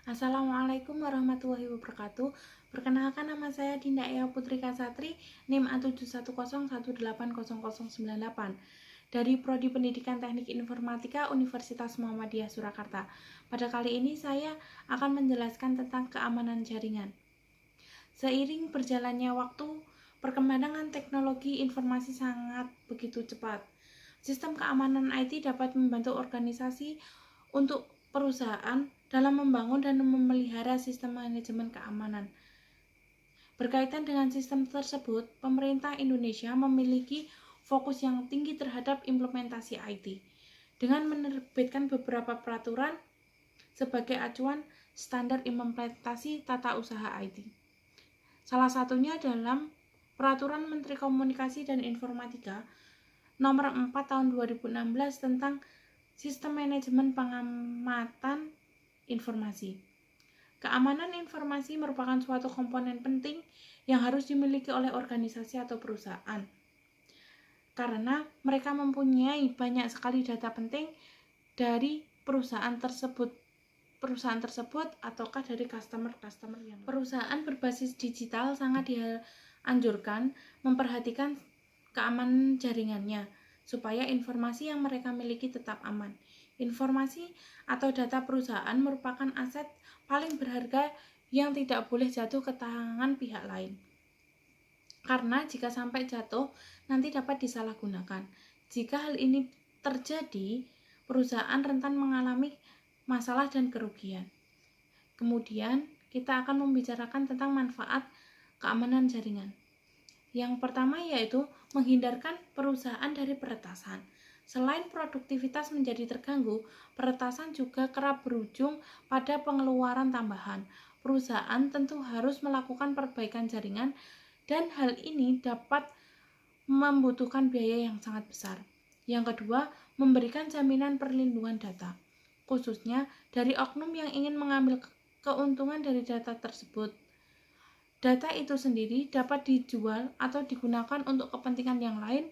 Assalamualaikum warahmatullahi wabarakatuh. Perkenalkan, nama saya Dinda Ea Putri Kasatri, NIM A710180098 dari Prodi Pendidikan Teknik Informatika Universitas Muhammadiyah Surakarta. Pada kali ini saya akan menjelaskan tentang keamanan jaringan. Seiring berjalannya waktu, perkembangan teknologi informasi sangat begitu cepat. Sistem keamanan IT dapat membantu organisasi untuk perusahaan dalam membangun dan memelihara sistem manajemen keamanan. Berkaitan dengan sistem tersebut, pemerintah Indonesia memiliki fokus yang tinggi terhadap implementasi IT dengan menerbitkan beberapa peraturan sebagai acuan standar implementasi tata usaha IT. Salah satunya dalam Peraturan Menteri Komunikasi dan Informatika Nomor 4 Tahun 2016 tentang Sistem Manajemen Pengamatan Informasi. Keamanan informasi merupakan suatu komponen penting yang harus dimiliki oleh organisasi atau perusahaan, karena mereka mempunyai banyak sekali data penting dari perusahaan tersebut ataukah dari customer yang perusahaan berbasis digital sangat dianjurkan memperhatikan keamanan jaringannya supaya informasi yang mereka miliki tetap aman. Informasi atau data perusahaan merupakan aset paling berharga yang tidak boleh jatuh ke tangan pihak lain. Karena jika sampai jatuh, nanti dapat disalahgunakan. Jika hal ini terjadi, perusahaan rentan mengalami masalah dan kerugian. Kemudian, kita akan membicarakan tentang manfaat keamanan jaringan. Yang pertama yaitu menghindarkan perusahaan dari peretasan. Selain produktivitas menjadi terganggu, peretasan juga kerap berujung pada pengeluaran tambahan. Perusahaan tentu harus melakukan perbaikan jaringan dan hal ini dapat membutuhkan biaya yang sangat besar. Yang kedua, memberikan jaminan perlindungan data, khususnya dari oknum yang ingin mengambil keuntungan dari data tersebut. Data itu sendiri dapat dijual atau digunakan untuk kepentingan yang lain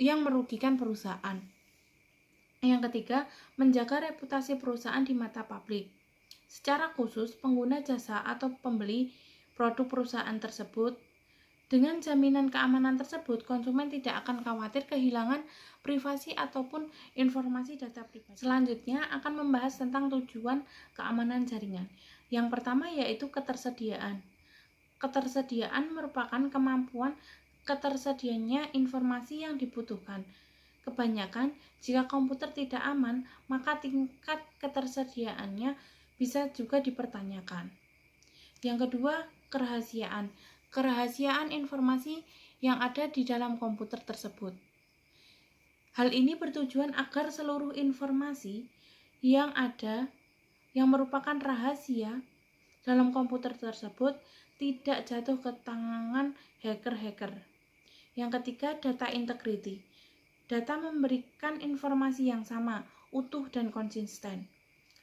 yang merugikan perusahaan. Yang ketiga, menjaga reputasi perusahaan di mata publik. Secara khusus, pengguna jasa atau pembeli produk perusahaan tersebut. Dengan jaminan keamanan tersebut, konsumen tidak akan khawatir kehilangan privasi ataupun informasi data pribadi. Selanjutnya akan membahas tentang tujuan keamanan jaringan. Yang pertama yaitu ketersediaan. Ketersediaan merupakan kemampuan ketersediaannya informasi yang dibutuhkan. Kebanyakan, jika komputer tidak aman, maka tingkat ketersediaannya bisa juga dipertanyakan. Yang kedua, kerahasiaan. Kerahasiaan informasi yang ada di dalam komputer tersebut. Hal ini bertujuan agar seluruh informasi yang ada yang merupakan rahasia dalam komputer tersebut tidak jatuh ke tangan hacker-hacker. Yang ketiga, data integrity. Data memberikan informasi yang sama, utuh dan konsisten.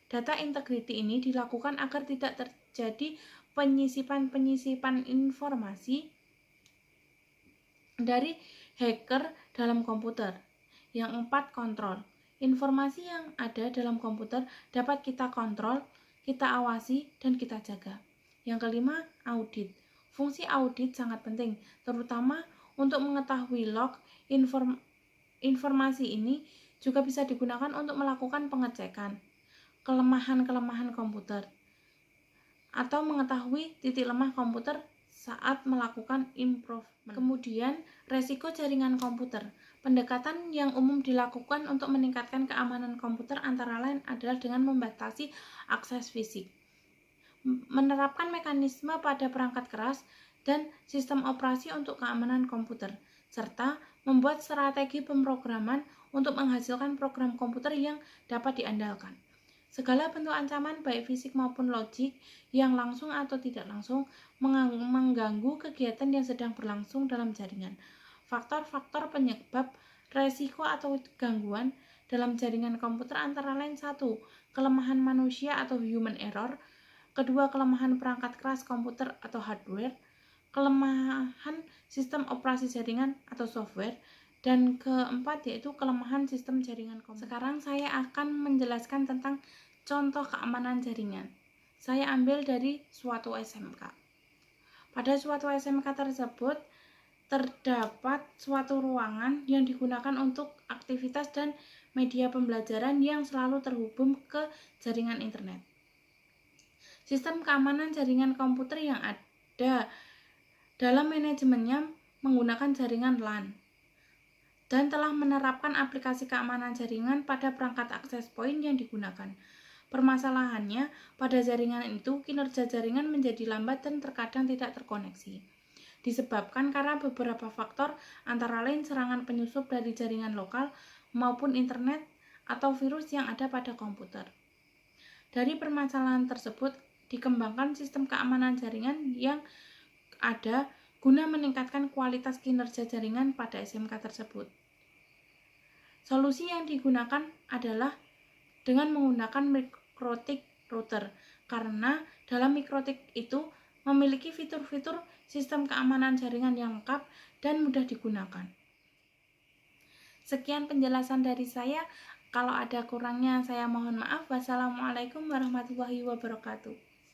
Data integrity ini dilakukan agar tidak terjadi penyisipan informasi dari hacker dalam komputer. Yang empat, kontrol. Informasi yang ada dalam komputer dapat kita kontrol, kita awasi, dan kita jaga. Yang kelima, audit. Fungsi audit sangat penting, terutama untuk mengetahui log informasi ini juga bisa digunakan untuk melakukan pengecekan kelemahan-kelemahan komputer atau mengetahui titik lemah komputer saat melakukan improvement. Kemudian, resiko jaringan komputer. Pendekatan yang umum dilakukan untuk meningkatkan keamanan komputer antara lain adalah dengan membatasi akses fisik, menerapkan mekanisme pada perangkat keras dan sistem operasi untuk keamanan komputer, serta membuat strategi pemrograman untuk menghasilkan program komputer yang dapat diandalkan. Segala bentuk ancaman baik fisik maupun logik yang langsung atau tidak langsung mengganggu kegiatan yang sedang berlangsung dalam jaringan. Faktor-faktor penyebab resiko atau gangguan dalam jaringan komputer antara lain: 1. Kelemahan manusia atau human error. Kedua, kelemahan perangkat keras komputer atau hardware. Kelemahan sistem operasi jaringan atau software. Dan keempat yaitu kelemahan sistem jaringan komputer. Sekarang saya akan menjelaskan tentang contoh keamanan jaringan. saya ambil dari suatu SMK. Pada suatu SMK tersebut terdapat suatu ruangan yang digunakan untuk aktivitas dan media pembelajaran yang selalu terhubung ke jaringan internet. Sistem keamanan jaringan komputer yang ada dalam manajemennya menggunakan jaringan LAN dan telah menerapkan aplikasi keamanan jaringan pada perangkat akses point yang digunakan. Permasalahannya, pada jaringan itu kinerja jaringan menjadi lambat dan terkadang tidak terkoneksi. Disebabkan karena beberapa faktor antara lain serangan penyusup dari jaringan lokal maupun internet atau virus yang ada pada komputer. Dari permasalahan tersebut, dikembangkan sistem keamanan jaringan yang ada guna meningkatkan kualitas kinerja jaringan pada SMK tersebut. Solusi yang digunakan adalah dengan menggunakan mikrotik router, karena dalam mikrotik itu memiliki fitur-fitur sistem keamanan jaringan yang lengkap dan mudah digunakan. Sekian penjelasan dari saya. Kalau ada kurangnya saya mohon maaf. Wassalamualaikum warahmatullahi wabarakatuh.